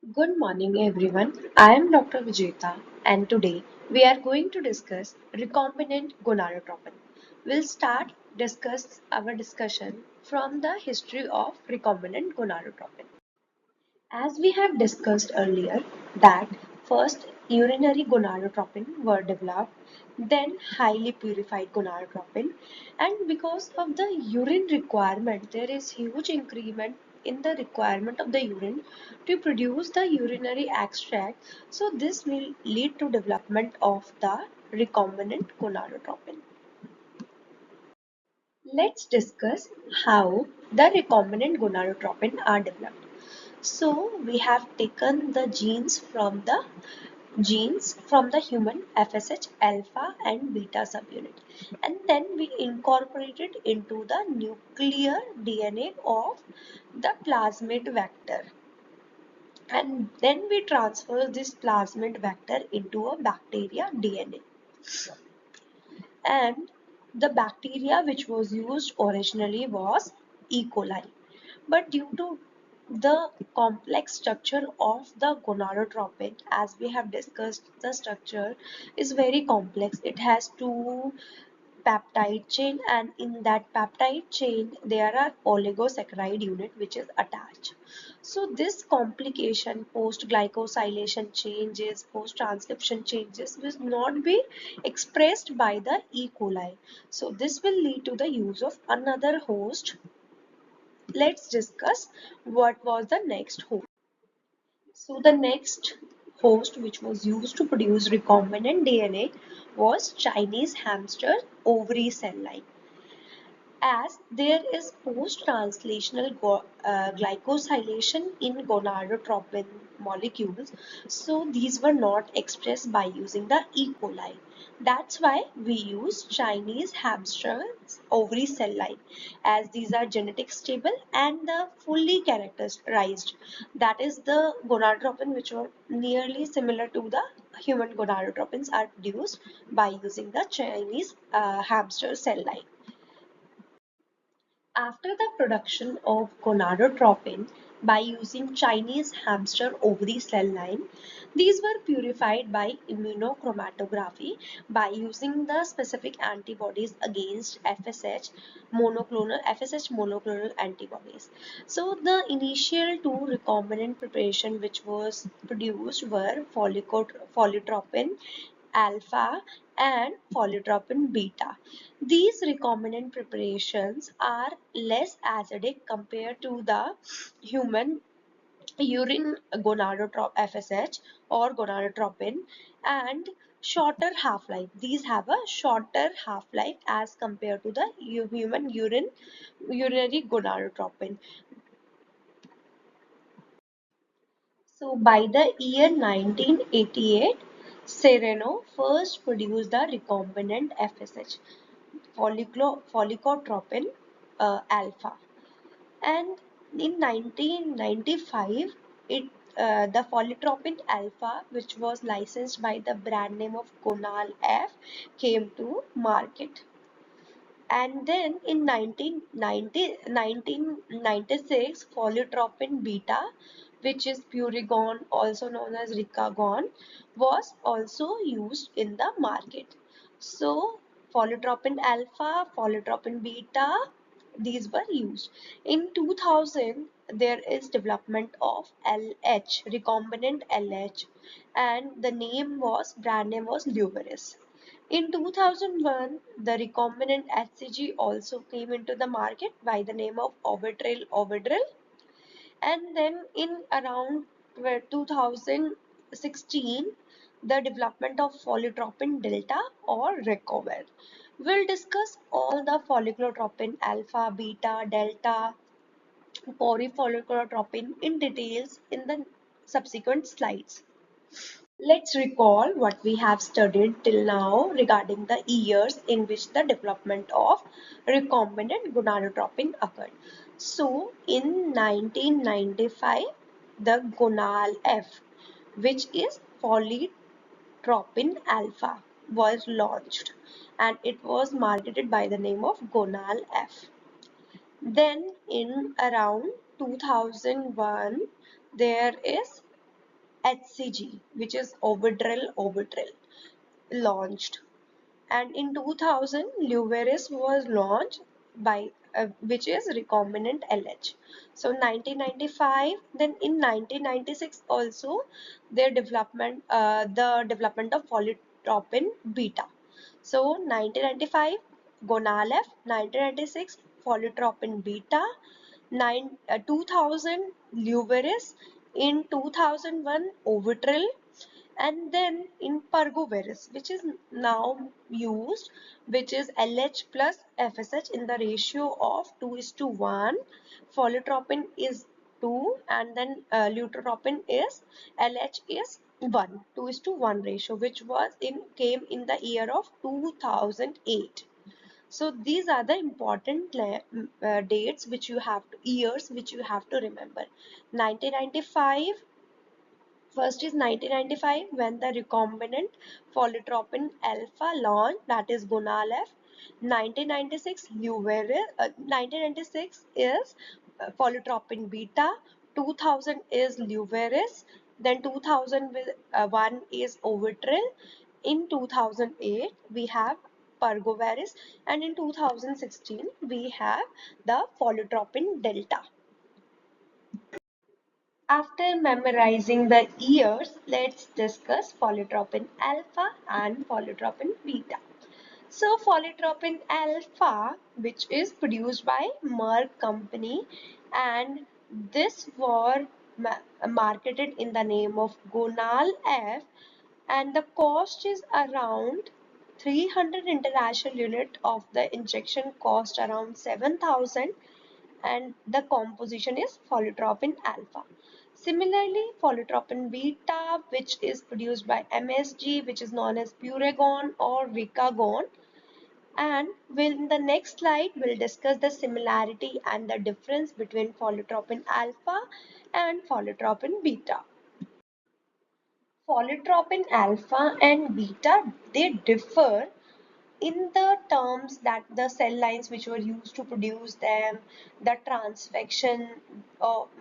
Good morning, everyone. I am Dr. Vijeta, and today we are going to discuss recombinant gonadotropin. We'll start discuss our discussion from the history of recombinant gonadotropin. As we have discussed earlier, that first urinary gonadotropin were developed, then highly purified gonadotropin, and because of the urine requirement, there is huge increment in the requirement of the urine to produce the urinary extract. So this will lead to development of the recombinant gonadotropin. Let's discuss how the recombinant gonadotropin are developed. So we have taken the genes from the human FSH alpha and beta subunit, and then we incorporated into the nuclear DNA of the plasmid vector, and then we transfer this plasmid vector into a bacteria DNA, and the bacteria which was used originally was E. coli. But due to the complex structure of the gonadotropin, as we have discussed, the structure is very complex. It has two peptide chain, and in that peptide chain there are oligosaccharide unit which is attached. So this complication, post glycosylation changes, post transcription changes, will not be expressed by the E. coli. So this will lead to the use of another host. Let's discuss what was the next host. So the next host which was used to produce recombinant DNA was Chinese hamster ovary cell line. As there is post-translational glycosylation in gonadotropin molecules, so these were not expressed by using the E. coli. That's why we use Chinese hamster ovary cell line, as these are genetic stable and the fully characterized. That is the gonadotropin which were nearly similar to the human gonadotropins are produced by using the Chinese hamster cell line. After the production of gonadotropin by using Chinese hamster ovary cell line, these were purified by immunochromatography by using the specific antibodies against FSH monoclonal antibodies. So the initial two recombinant preparation which was produced were folitropin alpha and folitropin beta. These recombinant preparations are less acidic compared to the human urine gonadotropin FSH or gonadotropin, and shorter half-life. These have a shorter half-life as compared to the human urinary gonadotropin. So by the year 1988, Sereno first produced the recombinant FSH, follicotropin alpha, and in 1995, the follicotropin alpha, which was licensed by the brand name of Gonal F, came to market. And then in 1996, folitropin beta, which is Purigon, also known as Ricagon, was also used in the market. So folitropin alpha, folitropin beta, these were used. In 2000, there is development of LH, recombinant LH, and the brand name was Luveris. In 2001, the recombinant HCG also came into the market by the name of Ovidril. And then in around 2016, the development of folitropin delta or Recover. We'll discuss all the folliclotropin alpha, beta, delta, polyfolliclotropin in details in the subsequent slides. Let's recall what we have studied till now regarding the years in which the development of recombinant gonadotropin occurred. So, in 1995, the Gonal F, which is polytropin alpha, was launched, and it was marketed by the name of Gonal F. Then, in around 2001, there is HCG, which is Ovidrel launched. And in 2000, Luveris was launched by which is recombinant LH. So 1995, then in 1996 also the development of polytropin beta. So 1995 Gonalef, 1996 polytropin beta, 2000 Luveris, in 2001 Ovitril, and then in Pergoveris, which is now used, which is LH plus FSH in the ratio of 2:1, folitropin is 2, and then lutotropin is LH is 1, 2:1 ratio, which came in the year of 2008. So these are the important dates which you have to, years which you have to remember. 1995. First is 1995 when the recombinant folitropin alpha launched, that is Gonalef. 1996 1996 is folitropin beta. 2000 is Luveris. Then 2001 is Ovitril. In 2008 we have Pergoveris, and in 2016 we have the folitropin delta. After memorizing the years, let's discuss folitropin alpha and folitropin beta. So folitropin alpha, which is produced by Merck company, and this was marketed in the name of Gonal F, and the cost is around 300 international unit of the injection cost around 7,000, and the composition is folitropin alpha. Similarly, folitropin beta, which is produced by MSG, which is known as Puregon or Ricagon, and in the next slide we'll discuss the similarity and the difference between folitropin alpha and folitropin beta. Folitropin alpha and beta, they differ in the terms that the cell lines which were used to produce them, the transfection,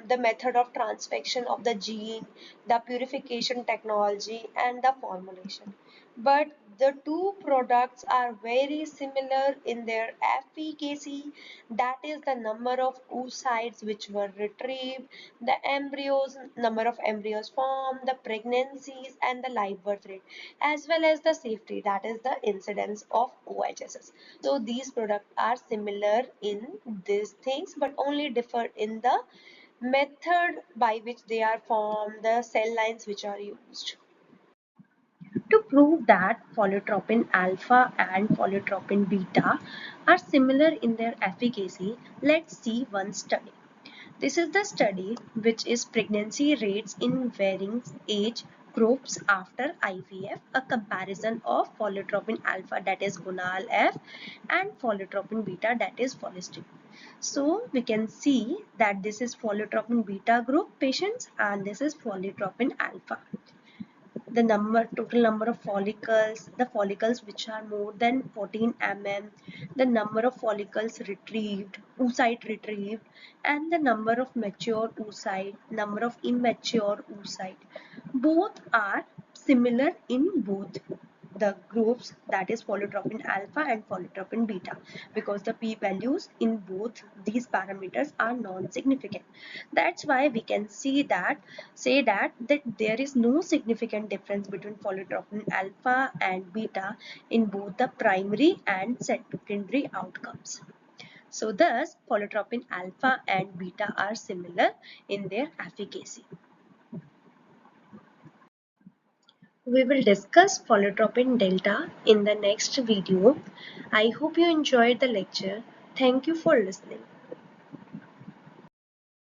the method of transfection of the gene, the purification technology, and the formulation. But the two products are very similar in their efficacy, that is the number of oocytes which were retrieved, the embryos, number of embryos formed, the pregnancies, and the live birth rate, as well as the safety, that is the incidence of OHSS. So these products are similar in these things, but only differ in the method by which they are formed, the cell lines which are used. To prove that folitropin alpha and folitropin beta are similar in their efficacy, let's see one study. This is the study which is pregnancy rates in varying age groups after IVF, a comparison of folitropin alpha, that is Gonal F, and folitropin beta, that is Follistatin. So we can see that this is folitropin beta group patients and this is folitropin alpha. The total number of follicles, the follicles which are more than 14 mm, the number of follicles retrieved, oocyte retrieved, and the number of mature oocyte, number of immature oocyte. Both are similar in both the groups, that is folitropin alpha and folitropin beta, because the p values in both these parameters are non-significant. That's why we can say that there is no significant difference between folitropin alpha and beta in both the primary and secondary outcomes. So thus folitropin alpha and beta are similar in their efficacy. We will discuss folitropin delta in the next video. I hope you enjoyed the lecture. Thank you for listening.